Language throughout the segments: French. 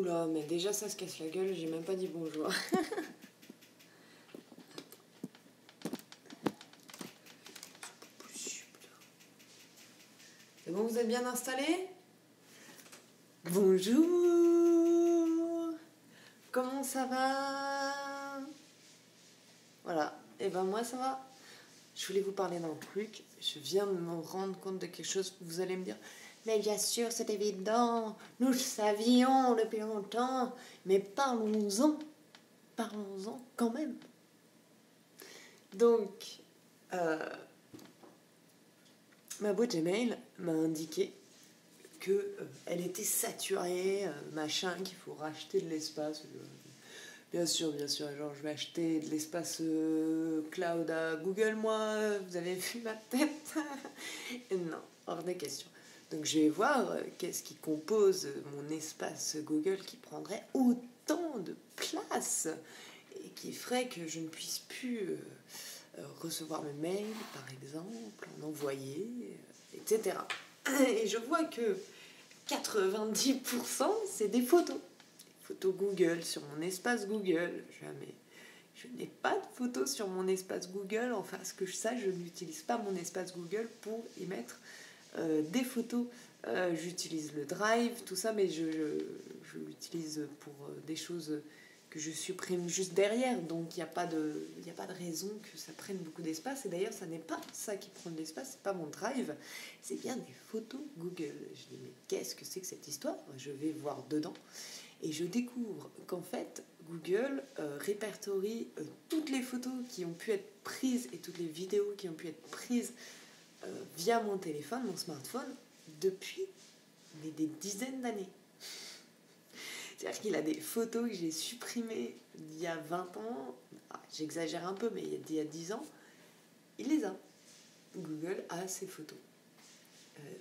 Oula, mais déjà ça se casse la gueule, j'ai même pas dit bonjour. C'est bon, vous êtes bien installés? Bonjour. Comment ça va? Voilà, et ben moi ça va. Je voulais vous parler d'un truc. Je viens de me rendre compte de quelque chose. Vous allez me dire, mais bien sûr, c'est évident. Nous le savions depuis longtemps. Mais parlons-en. Parlons-en quand même. Donc, ma boîte Gmail m'a indiqué qu'elle était saturée, machin, qu'il faut racheter de l'espace. Bien sûr, genre je vais acheter de l'espace cloud à Google, moi, vous avez vu ma tête? Non, hors des questions. Donc je vais voir qu'est-ce qui compose mon espace Google qui prendrait autant de place et qui ferait que je ne puisse plus recevoir mes mails, par exemple, en envoyer, etc. Et je vois que 90% c'est des photos. Photos Google sur mon espace Google. Jamais. Je n'ai pas de photos sur mon espace Google. Enfin, ce que je sache, je n'utilise pas mon espace Google pour y mettre des photos. J'utilise le Drive, tout ça, mais je l'utilise pour des choses que je supprime juste derrière. Donc, il n'y a pas de raison que ça prenne beaucoup d'espace. Et d'ailleurs, ça n'est pas ça qui prend de l'espace, c'est pas mon Drive. C'est bien des photos Google. Je dis, mais qu'est-ce que c'est que cette histoire? Je vais voir dedans. Et je découvre qu'en fait, Google répertorie toutes les photos qui ont pu être prises et toutes les vidéos qui ont pu être prises via mon téléphone, mon smartphone, depuis des dizaines d'années. C'est-à-dire qu'il a des photos que j'ai supprimées il y a 20 ans, j'exagère un peu, mais il y a 10 ans, il les a. Google a ces photos.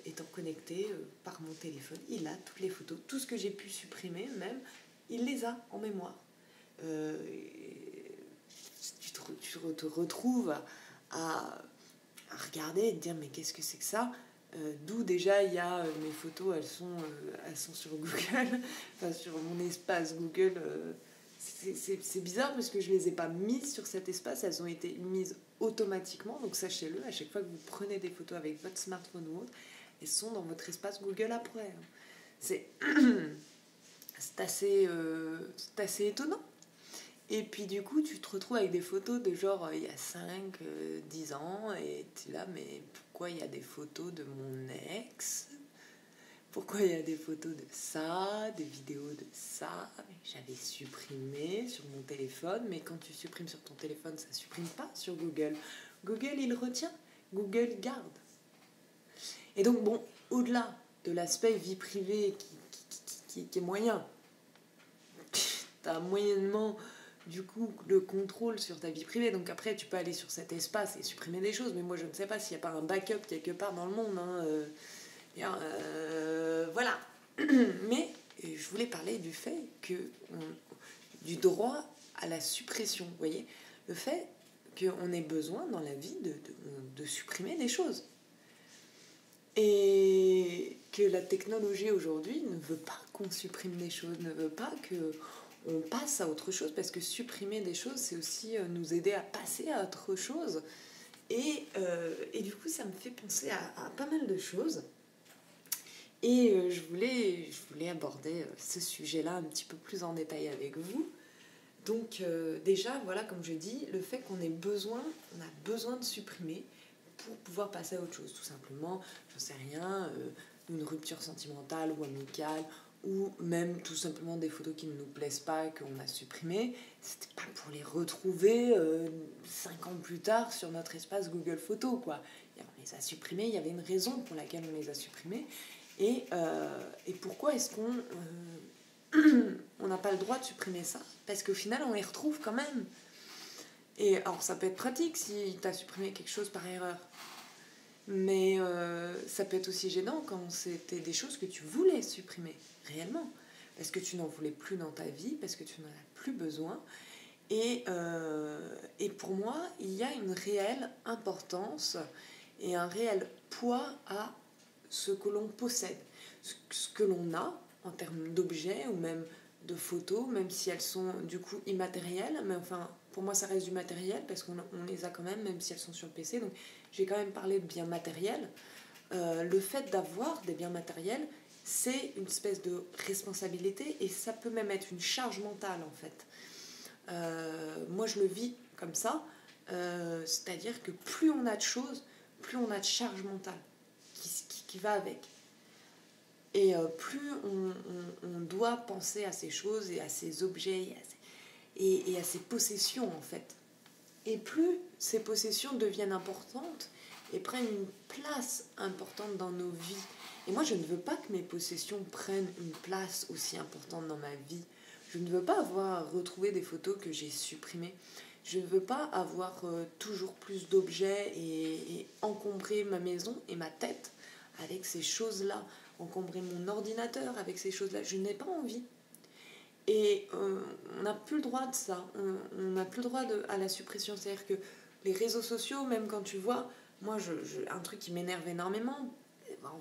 Étant connecté par mon téléphone, il a toutes les photos, tout ce que j'ai pu supprimer même, il les a en mémoire. Tu te retrouves à regarder et te dire mais qu'est-ce que c'est que ça? D'où déjà il y a mes photos, elles sont sur Google, enfin sur mon espace Google. C'est bizarre parce que je les ai pas mises sur cet espace, elles ont été mises automatiquement, donc sachez-le, à chaque fois que vous prenez des photos avec votre smartphone ou autre, elles sont dans votre espace Google après. C'est assez étonnant. Et puis du coup, tu te retrouves avec des photos de genre il y a 5, 10 ans, et tu es là, mais pourquoi il y a des photos de mon ex? Pourquoi il y a des photos de ça, des vidéos de ça? J'avais supprimé sur mon téléphone, mais quand tu supprimes sur ton téléphone, ça ne supprime pas sur Google. Google, il retient. Google garde. Et donc, bon, au-delà de l'aspect vie privée qui est moyen, tu as moyennement, du coup, le contrôle sur ta vie privée. Donc après, tu peux aller sur cet espace et supprimer des choses, mais moi, je ne sais pas s'il n'y a pas un backup quelque part dans le monde, hein, voilà. Mais je voulais parler du fait du droit à la suppression. Vous voyez, le fait qu'on ait besoin dans la vie de supprimer des choses. Et que la technologie aujourd'hui ne veut pas qu'on supprime des choses, ne veut pas qu'on passe à autre chose, parce que supprimer des choses, c'est aussi nous aider à passer à autre chose. Et du coup, ça me fait penser à pas mal de choses. Et je voulais aborder ce sujet-là un petit peu plus en détail avec vous. Donc déjà, voilà, comme je dis, le fait qu'on a besoin de supprimer pour pouvoir passer à autre chose. Tout simplement, j'en sais rien, une rupture sentimentale ou amicale, ou même tout simplement des photos qui ne nous plaisent pas, qu'on a supprimées. C'était pas pour les retrouver 5 ans plus tard sur notre espace Google Photos, quoi. On les a supprimées, il y avait une raison pour laquelle on les a supprimées. Et pourquoi est-ce on n'a pas le droit de supprimer ça? Parce qu'au final, on les retrouve quand même. Et alors, ça peut être pratique si tu as supprimé quelque chose par erreur. Mais ça peut être aussi gênant quand c'était des choses que tu voulais supprimer, réellement. Parce que tu n'en voulais plus dans ta vie, parce que tu n'en as plus besoin. Et pour moi, il y a une réelle importance et un réel poids à ce que l'on possède, ce que l'on a en termes d'objets ou même de photos, même si elles sont du coup immatérielles, mais enfin pour moi ça reste du matériel parce qu'on les a quand même si elles sont sur le PC, donc j'ai quand même parlé de biens matériels. Le fait d'avoir des biens matériels, c'est une espèce de responsabilité et ça peut même être une charge mentale en fait. Moi je le vis comme ça, c'est-à-dire que plus on a de choses, plus on a de charge mentale qui va avec. Et plus on doit penser à ces choses et à ces objets et à ces possessions en fait. Et plus ces possessions deviennent importantes et prennent une place importante dans nos vies. Et moi je ne veux pas que mes possessions prennent une place aussi importante dans ma vie. Je ne veux pas avoir retrouvé des photos que j'ai supprimées. Je ne veux pas avoir toujours plus d'objets et encombrer ma maison et ma tête avec ces choses-là, encombrer mon ordinateur avec ces choses-là. Je n'ai pas envie. Et on n'a plus le droit de ça. On n'a plus le droit à la suppression. C'est-à-dire que les réseaux sociaux, même quand tu vois, moi, un truc qui m'énerve énormément,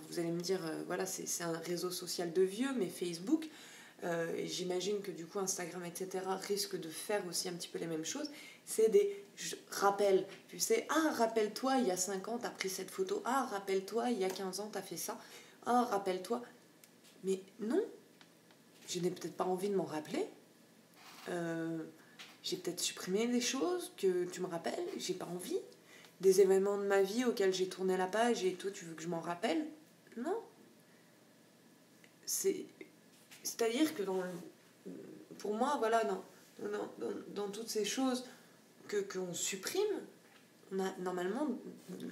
vous allez me dire, voilà, c'est un réseau social de vieux, mais Facebook, et j'imagine que du coup Instagram, etc., risque de faire aussi un petit peu les mêmes choses, c'est des rappels. Tu sais, ah, rappelle-toi, il y a 5 ans, t'as pris cette photo. Ah, rappelle-toi, il y a 15 ans, t'as fait ça. Ah, rappelle-toi. Mais non, je n'ai peut-être pas envie de m'en rappeler. J'ai peut-être supprimé des choses que tu me rappelles, j'ai pas envie. Des événements de ma vie auxquels j'ai tourné la page et toi tu veux que je m'en rappelle? Non. C'est-à-dire que pour moi, voilà, dans toutes ces choses qu'on supprime, on a normalement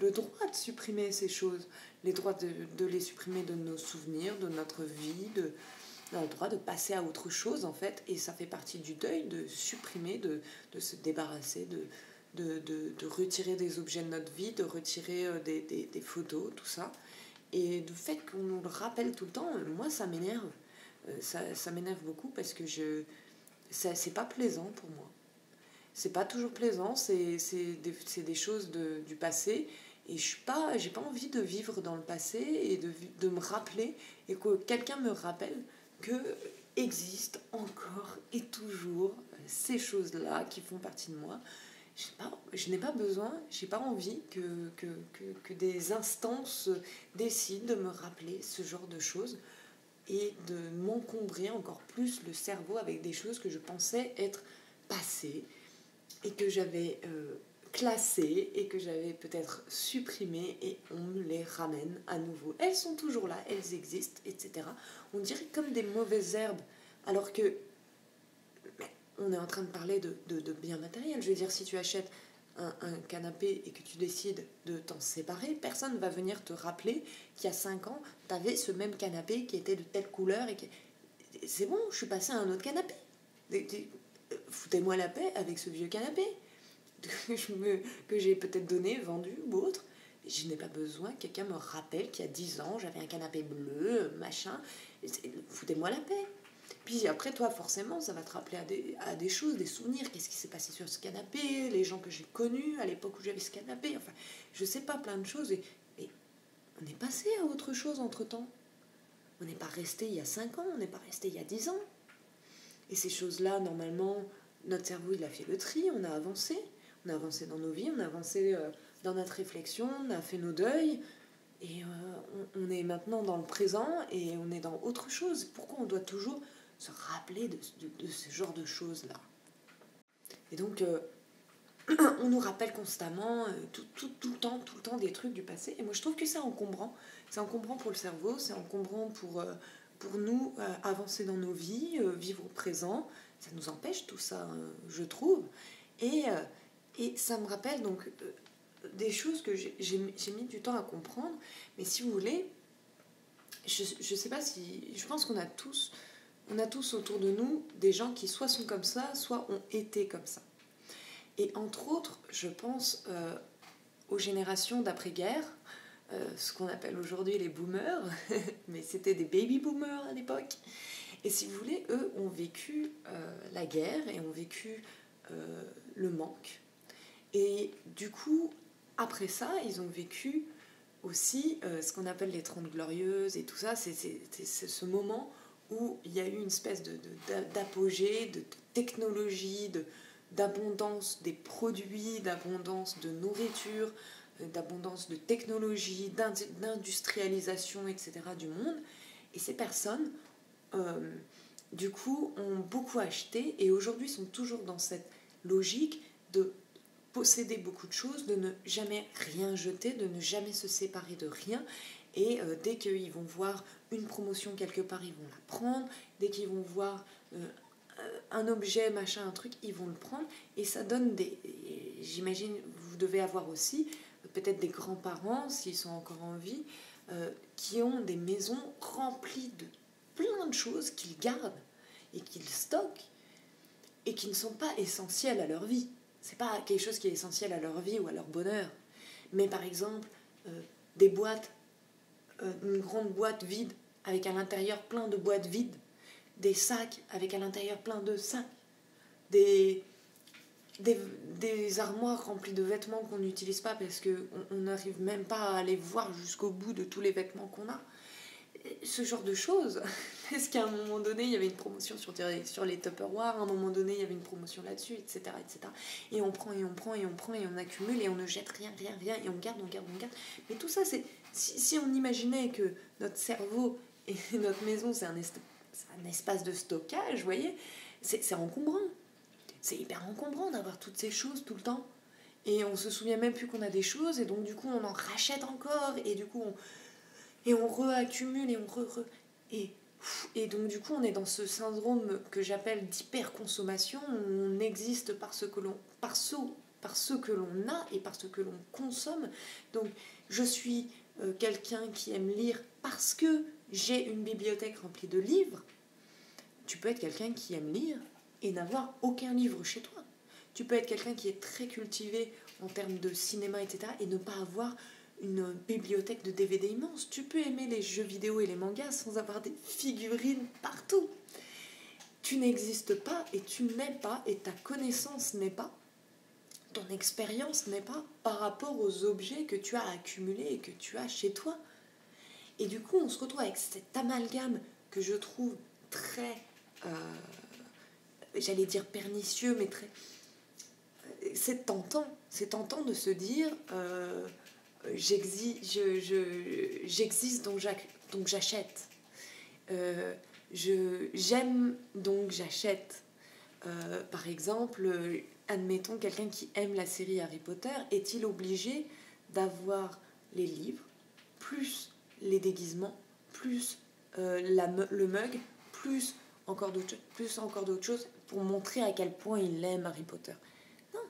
le droit de supprimer ces choses, les droits de les supprimer de nos souvenirs, de notre vie, on a le droit de passer à autre chose en fait, et ça fait partie du deuil de supprimer, de se débarrasser, de retirer des objets de notre vie, de retirer des photos, tout ça. Et le fait qu'on nous le rappelle tout le temps, moi ça m'énerve. Ça m'énerve beaucoup parce que c'est pas plaisant pour moi. C'est pas toujours plaisant, c'est des choses du passé. Et j'ai pas envie de vivre dans le passé et de me rappeler et que quelqu'un me rappelle que existent encore et toujours ces choses-là qui font partie de moi. Je n'ai pas besoin, j'ai pas envie que des instances décident de me rappeler ce genre de choses et de m'encombrer encore plus le cerveau avec des choses que je pensais être passées et que j'avais classées et que j'avais peut-être supprimées et on me les ramène à nouveau. Elles sont toujours là, elles existent, etc. On dirait comme des mauvaises herbes, alors que on est en train de parler de biens matériels. Je veux dire, si tu achètes un canapé et que tu décides de t'en séparer, personne ne va venir te rappeler qu'il y a 5 ans, tu avais ce même canapé qui était de telle couleur. C'est bon, je suis passée à un autre canapé. Foutez-moi la paix avec ce vieux canapé que j'ai peut-être donné, vendu ou autre. Je n'ai pas besoin que quelqu'un me rappelle qu'il y a 10 ans, j'avais un canapé bleu, machin. Foutez-moi la paix. Puis après, toi, forcément, ça va te rappeler à des choses, des souvenirs. Qu'est-ce qui s'est passé sur ce canapé, les gens que j'ai connus à l'époque où j'avais ce canapé. Enfin, je sais pas, plein de choses. Et on est passé à autre chose entre-temps. On n'est pas resté il y a 5 ans, on n'est pas resté il y a 10 ans. Et ces choses-là, normalement, notre cerveau, il a fait le tri, on a avancé. On a avancé dans nos vies, on a avancé dans notre réflexion, on a fait nos deuils. Et on est maintenant dans le présent et on est dans autre chose. Pourquoi on doit toujours se rappeler de ce genre de choses-là? Et donc, on nous rappelle constamment, tout le temps des trucs du passé. Et moi, je trouve que c'est encombrant. C'est encombrant pour le cerveau, c'est encombrant pour nous avancer dans nos vies, vivre au présent. Ça nous empêche tout ça, je trouve. Et ça me rappelle donc des choses que j'ai mis du temps à comprendre. Mais si vous voulez, je sais pas si... Je pense qu'on a tous autour de nous des gens qui soit sont comme ça, soit ont été comme ça. Et entre autres, je pense aux générations d'après-guerre, ce qu'on appelle aujourd'hui les boomers, mais c'était des baby boomers à l'époque. Et si vous voulez, eux ont vécu la guerre et ont vécu le manque. Et du coup, après ça, ils ont vécu aussi ce qu'on appelle les 30 glorieuses et tout ça. C'est ce moment où il y a eu une espèce d'apogée, de technologie, d'abondance des produits, d'abondance de nourriture, d'abondance de technologie, d'industrialisation, etc. du monde. Et ces personnes, du coup, ont beaucoup acheté et aujourd'hui sont toujours dans cette logique de posséder beaucoup de choses, de ne jamais rien jeter, de ne jamais se séparer de rien. Et dès qu'ils vont voir une promotion quelque part, ils vont la prendre. Dès qu'ils vont voir un objet, machin, un truc, ils vont le prendre. Et ça donne des... J'imagine, vous devez avoir aussi peut-être des grands-parents, s'ils sont encore en vie, qui ont des maisons remplies de plein de choses qu'ils gardent et qu'ils stockent et qui ne sont pas essentielles à leur vie. C'est pas quelque chose qui est essentiel à leur vie ou à leur bonheur. Mais par exemple, des boîtes, une grande boîte vide avec à l'intérieur plein de boîtes vides, des sacs avec à l'intérieur plein de sacs, des armoires remplies de vêtements qu'on n'utilise pas parce qu'on n'arrive même pas à aller voir jusqu'au bout de tous les vêtements qu'on a. Ce genre de choses, parce qu'à un moment donné, il y avait une promotion sur les Tupperware, à un moment donné, il y avait une promotion là-dessus, etc., etc. Et on prend, et on prend, et on prend, et on accumule, et on ne jette rien, et on garde. Mais tout ça, c'est... Si on imaginait que notre cerveau et notre maison, c'est un espace de stockage, vous voyez, c'est encombrant. C'est hyper encombrant d'avoir toutes ces choses tout le temps. Et on se souvient même plus qu'on a des choses, et donc du coup, on en rachète encore, et du coup, on réaccumule, et donc du coup on est dans ce syndrome que j'appelle d'hyperconsommation, où on existe par ce que l'on a et par ce que l'on consomme. Donc je suis quelqu'un qui aime lire parce que j'ai une bibliothèque remplie de livres. Tu peux être quelqu'un qui aime lire et n'avoir aucun livre chez toi. Tu peux être quelqu'un qui est très cultivé en termes de cinéma, etc. et ne pas avoir une bibliothèque de DVD immense. Tu peux aimer les jeux vidéo et les mangas sans avoir des figurines partout. Tu n'existes pas et tu n'es pas, et ta connaissance n'est pas, ton expérience n'est pas par rapport aux objets que tu as accumulés et que tu as chez toi. Et du coup, on se retrouve avec cet amalgame que je trouve très, j'allais dire pernicieux, mais très... C'est tentant de se dire... j'existe donc j'achète. J'aime donc j'achète. Par exemple, admettons quelqu'un qui aime la série Harry Potter, est-il obligé d'avoir les livres, plus les déguisements, plus le mug, plus encore d'autres choses pour montrer à quel point il aime Harry Potter? Non,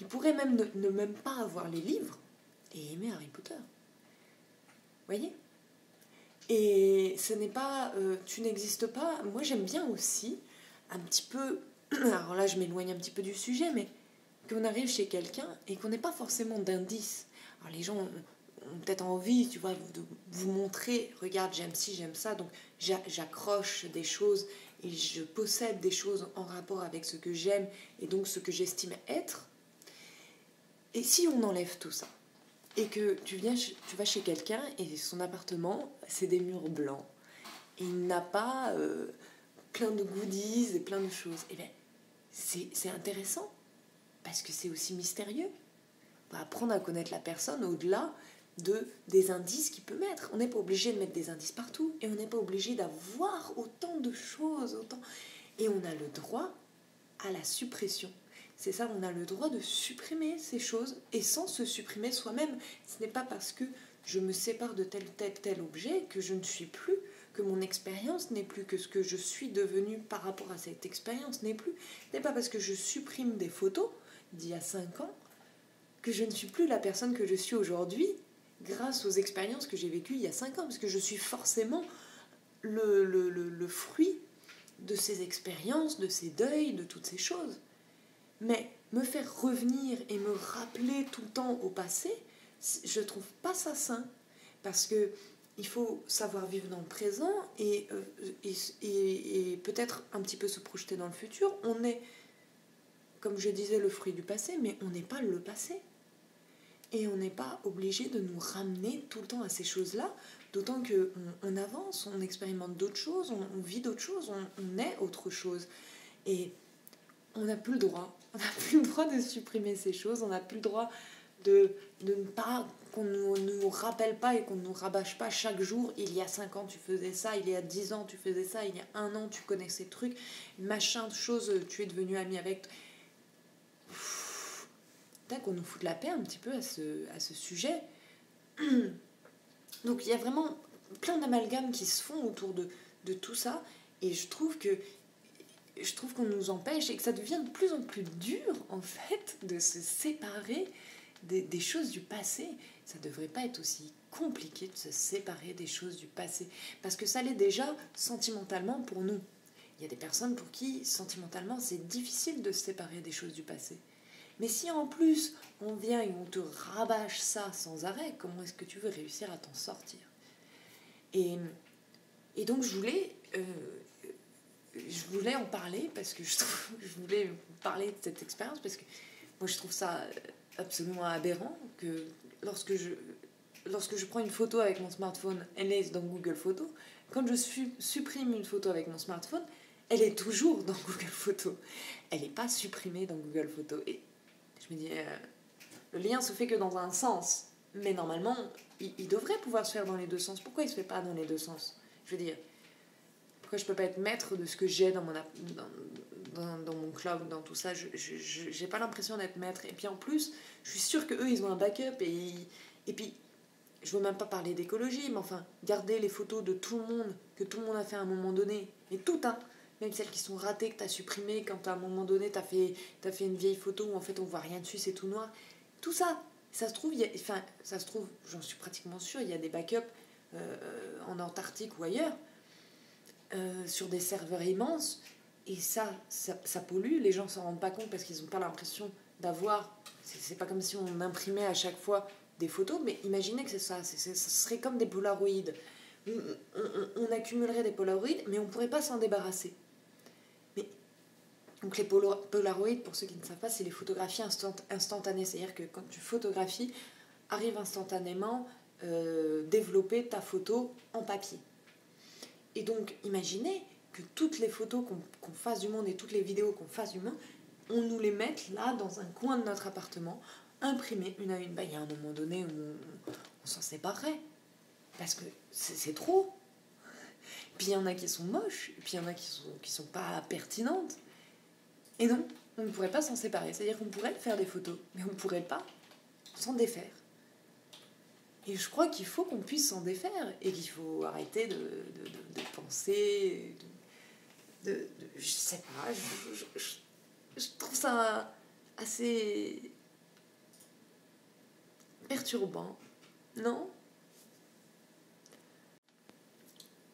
il pourrait même ne même pas avoir les livres et aimer Harry Potter. Voyez? Et ce n'est pas... tu n'existes pas... Moi, j'aime bien aussi un petit peu... Alors là, je m'éloigne un petit peu du sujet, mais qu'on arrive chez quelqu'un et qu'on n'ait pas forcément d'indice. Alors les gens ont peut-être envie, tu vois, de vous montrer, regarde, j'aime ci, j'aime ça, donc j'accroche des choses et je possède des choses en rapport avec ce que j'aime et donc ce que j'estime être. Et si on enlève tout ça, et que tu vas chez quelqu'un et son appartement, c'est des murs blancs. Et il n'a pas plein de goodies et plein de choses. Et bien, c'est intéressant, parce que c'est aussi mystérieux. On va apprendre à connaître la personne au-delà des indices qu'il peut mettre. On n'est pas obligé de mettre des indices partout, et on n'est pas obligé d'avoir autant de choses. Et on a le droit à la suppression. C'est ça, on a le droit de supprimer ces choses et sans se supprimer soi-même. Ce n'est pas parce que je me sépare de tel objet que je ne suis plus, que mon expérience n'est plus, que ce que je suis devenue par rapport à cette expérience n'est plus. Ce n'est pas parce que je supprime des photos d'il y a 5 ans que je ne suis plus la personne que je suis aujourd'hui grâce aux expériences que j'ai vécues il y a 5 ans, parce que je suis forcément le fruit de ces expériences, de ces deuils, de toutes ces choses. Mais me faire revenir et me rappeler tout le temps au passé, je ne trouve pas ça sain. Parce que il faut savoir vivre dans le présent et peut-être un petit peu se projeter dans le futur. On est, comme je disais, le fruit du passé, mais on n'est pas le passé. Et on n'est pas obligé de nous ramener tout le temps à ces choses-là, d'autant qu'on avance, on expérimente d'autres choses, on vit d'autres choses, on est autre chose. Et on n'a plus le droit. On n'a plus le droit de supprimer ces choses, on n'a plus le droit de ne pas, qu'on ne nous rappelle pas et qu'on ne nous rabâche pas chaque jour. Il y a 5 ans, tu faisais ça, il y a 10 ans, tu faisais ça, il y a 1 an, tu connais ces trucs, machin de choses, tu es devenu ami avec. Peut-être qu'on nous fout de la paix un petit peu à ce sujet. Donc il y a vraiment plein d'amalgames qui se font autour de tout ça, et je trouve qu'on nous empêche et que ça devient de plus en plus dur en fait de se séparer des choses du passé. Ça devrait pas être aussi compliqué de se séparer des choses du passé, parce que ça l'est déjà sentimentalement pour nous. Il y a des personnes pour qui sentimentalement c'est difficile de se séparer des choses du passé. Mais si en plus on vient et on te rabâche ça sans arrêt, comment est-ce que tu veux réussir à t'en sortir ? Et donc je voulais en parler parce que je voulais parler de cette expérience parce que moi je trouve ça absolument aberrant que lorsque je prends une photo avec mon smartphone, elle est dans Google Photos. Quand je supprime une photo avec mon smartphone, elle est toujours dans Google Photos. Elle n'est pas supprimée dans Google Photos. Et je me dis, le lien se fait que dans un sens. Mais normalement, il devrait pouvoir se faire dans les deux sens. Pourquoi il ne se fait pas dans les deux sens ? Je veux dire, pourquoi je ne peux pas être maître de ce que j'ai dans mon cloud, dans tout ça ? Je n'ai pas l'impression d'être maître. Et puis en plus, je suis sûre qu'eux, ils ont un backup. Et puis, je ne veux même pas parler d'écologie, mais enfin, garder les photos de tout le monde, que tout le monde a fait à un moment donné. Et tout, hein. Même celles qui sont ratées, que tu as supprimées quand à un moment donné, tu as fait une vieille photo où en fait on voit rien dessus, c'est tout noir. Tout ça, ça se trouve, j'en suis pratiquement sûre, il y a des backups en Antarctique ou ailleurs, sur des serveurs immenses, et ça pollue, les gens s'en rendent pas compte parce qu'ils n'ont pas l'impression d'avoir, c'est pas comme si on imprimait à chaque fois des photos, mais imaginez que c'est ça, ça serait comme des polaroïdes. On accumulerait des polaroïdes, mais on ne pourrait pas s'en débarrasser. Donc les polaroïdes, pour ceux qui ne savent pas, c'est les photographies instantanées. C'est-à-dire que quand tu photographies, arrive instantanément développer ta photo en papier. Et donc imaginez que toutes les photos qu'on fasse du monde et toutes les vidéos qu'on fasse du monde, on nous les mette là dans un coin de notre appartement, imprimées une à une. Il y a un moment donné où on s'en séparerait. Parce que c'est trop. Puis il y en a qui sont moches, puis il y en a qui sont pas pertinentes. Et non, on ne pourrait pas s'en séparer. C'est-à-dire qu'on pourrait faire des photos, mais on ne pourrait pas s'en défaire. Et je crois qu'il faut qu'on puisse s'en défaire et qu'il faut arrêter de penser, je sais pas, je trouve ça assez perturbant, non ?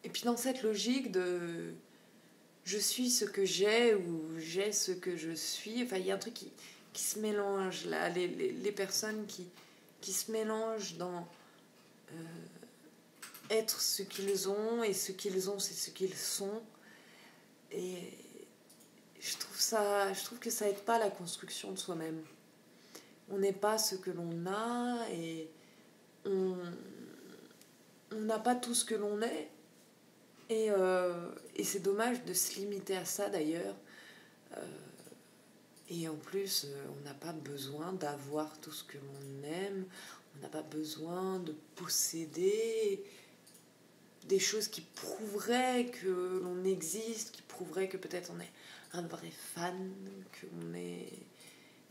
Et puis dans cette logique de je suis ce que j'ai ou j'ai ce que je suis, enfin il y a un truc qui se mélange là, les personnes qui se mélangent dans être ce qu'ils ont, et ce qu'ils ont c'est ce qu'ils sont, et je trouve que ça aide pas à la construction de soi-même. On n'est pas ce que l'on a, et on n'a pas tout ce que l'on est. Et c'est dommage de se limiter à ça d'ailleurs. Et en plus, on n'a pas besoin d'avoir tout ce que l'on aime. On n'a pas besoin de posséder des choses qui prouveraient que l'on existe, qui prouveraient que peut-être on est un vrai fan, qu'on est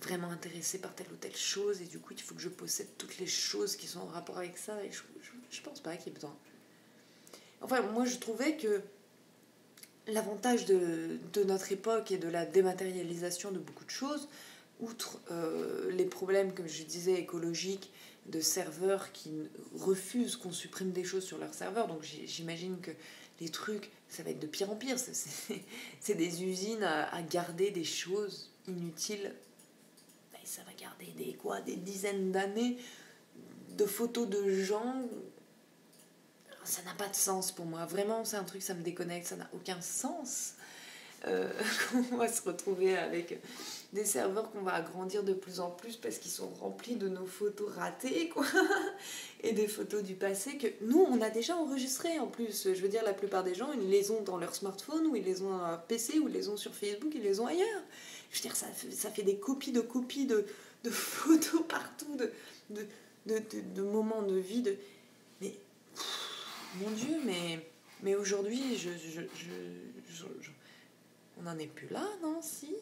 vraiment intéressé par telle ou telle chose. Et du coup, il faut que je possède toutes les choses qui sont en rapport avec ça. Et je pense pas qu'il y ait besoin. Enfin, moi, je trouvais que l'avantage de notre époque et de la dématérialisation de beaucoup de choses, outre les problèmes, comme je disais, écologiques, de serveurs qui refusent qu'on supprime des choses sur leur serveur, donc j'imagine que les trucs, ça va être de pire en pire. C'est des usines à garder des choses inutiles. Et ça va garder des dizaines d'années de photos de gens. Ça n'a pas de sens pour moi. Vraiment, c'est un truc, ça me déconnecte, ça n'a aucun sens. qu'on va se retrouver avec des serveurs qu'on va agrandir de plus en plus parce qu'ils sont remplis de nos photos ratées, quoi. Et des photos du passé que nous, on a déjà enregistrées en plus. Je veux dire, la plupart des gens, ils les ont dans leur smartphone, ou ils les ont dans leur PC, ou ils les ont sur Facebook, ils les ont ailleurs. Je veux dire, ça fait des copies de photos partout, de moments de vie. Mais, mon Dieu, mais aujourd'hui, on n'en est plus là, non? Si.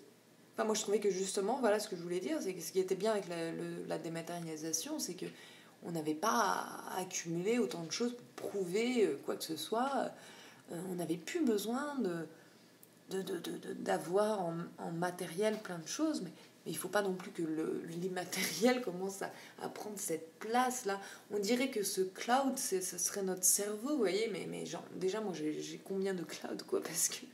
Enfin, moi, je trouvais que justement, voilà ce que je voulais dire, c'est que ce qui était bien avec la dématérialisation, c'est que on n'avait pas à accumuler autant de choses pour prouver quoi que ce soit. On n'avait plus besoin d'avoir en matériel plein de choses, mais il ne faut pas non plus que l'immatériel commence à prendre cette place-là. On dirait que ce cloud, ce serait notre cerveau, vous voyez, mais genre, déjà, moi, j'ai combien de cloud, quoi, parce que...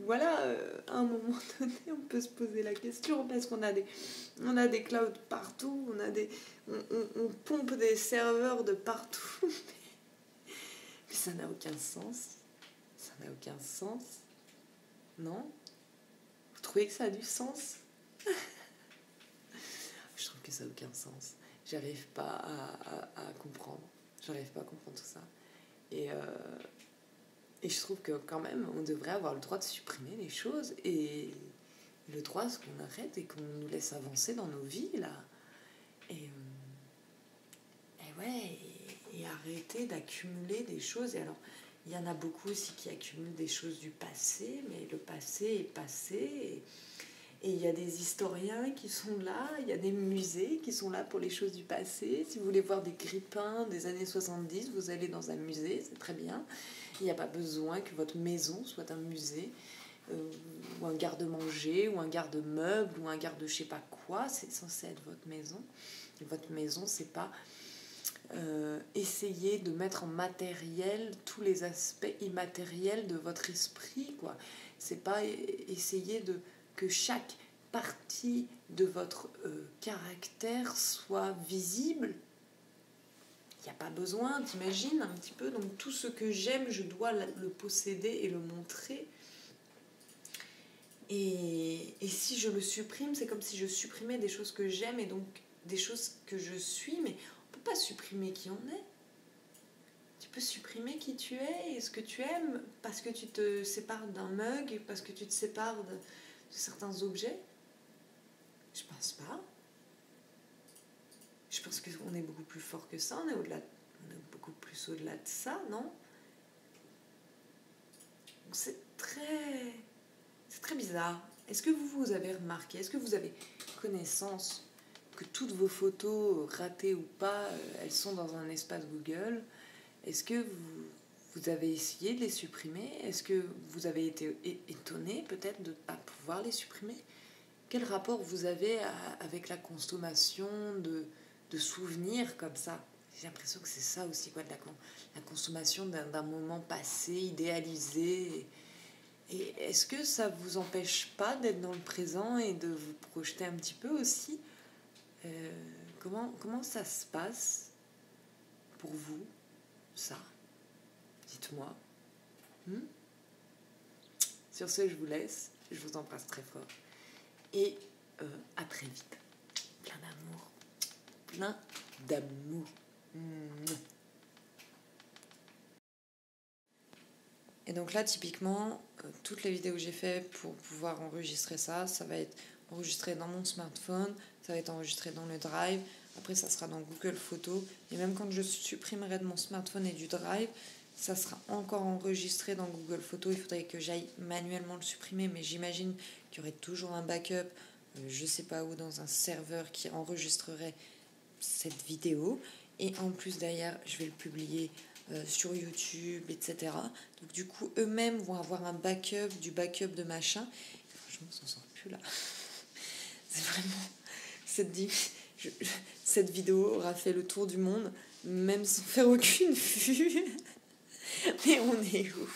voilà, à un moment donné, on peut se poser la question parce qu'on a des clouds partout, on pompe des serveurs de partout, mais ça n'a aucun sens. Ça n'a aucun sens, non? Vous trouvez que ça a du sens? Je trouve que ça n'a aucun sens. J'arrive pas à comprendre. J'arrive pas à comprendre tout ça. Et je trouve que quand même, on devrait avoir le droit de supprimer les choses et le droit à ce qu'on arrête et qu'on nous laisse avancer dans nos vies, là. Et ouais, et arrêter d'accumuler des choses. Et alors, il y en a beaucoup aussi qui accumulent des choses du passé, mais le passé est passé. Et il y a des historiens qui sont là, il y a des musées qui sont là pour les choses du passé. Si vous voulez voir des grippins des années 70, vous allez dans un musée, c'est très bien. Il n'y a pas besoin que votre maison soit un musée, ou un garde-manger, ou un garde-meuble, ou un garde je sais pas quoi. C'est censé être votre maison. Et votre maison, c'est pas essayer de mettre en matériel tous les aspects immatériels de votre esprit, quoi. C'est pas essayer que chaque partie de votre caractère soit visible. Il n'y a pas besoin, t'imagines un petit peu. Donc tout ce que j'aime, je dois le posséder et le montrer. Et si je le supprime, c'est comme si je supprimais des choses que j'aime et donc des choses que je suis. Mais on ne peut pas supprimer qui on est. Tu peux supprimer qui tu es et ce que tu aimes parce que tu te sépares d'un mug, parce que tu te sépares de certains objets. Je pense pas. Je pense qu'on est beaucoup plus fort que ça, on est beaucoup plus au-delà de ça, non? C'est très bizarre. Est-ce que vous avez remarqué, est-ce que vous avez connaissance que toutes vos photos, ratées ou pas, elles sont dans un espace Google? Est-ce que vous avez essayé de les supprimer? Est-ce que vous avez été étonné peut-être de ne pas pouvoir les supprimer? Quel rapport vous avez avec la consommation de souvenirs comme ça? J'ai l'impression que c'est ça aussi, quoi, de la consommation d'un moment passé, idéalisé. Et est-ce que ça vous empêche pas d'être dans le présent et de vous projeter un petit peu aussi? Comment ça se passe pour vous, ça? Dites-moi. Sur ce, je vous laisse. Je vous embrasse très fort. Et à très vite. Plein d'amour. Plein d'amour. Et donc là, typiquement, toutes les vidéos que j'ai faites pour pouvoir enregistrer ça va être enregistré dans mon smartphone, ça va être enregistré dans le Drive, après ça sera dans Google Photos, et même quand je supprimerai de mon smartphone et du Drive, ça sera encore enregistré dans Google Photos. Il faudrait que j'aille manuellement le supprimer, mais j'imagine qu'il y aurait toujours un backup, je sais pas où, dans un serveur qui enregistrerait cette vidéo. Et en plus, derrière, je vais le publier sur YouTube, etc. Donc du coup, eux-mêmes vont avoir un backup du backup de machin. Et franchement, on s'en sort plus là. C'est vraiment... Cette vidéo aura fait le tour du monde, même sans faire aucune vue. Mais on est où?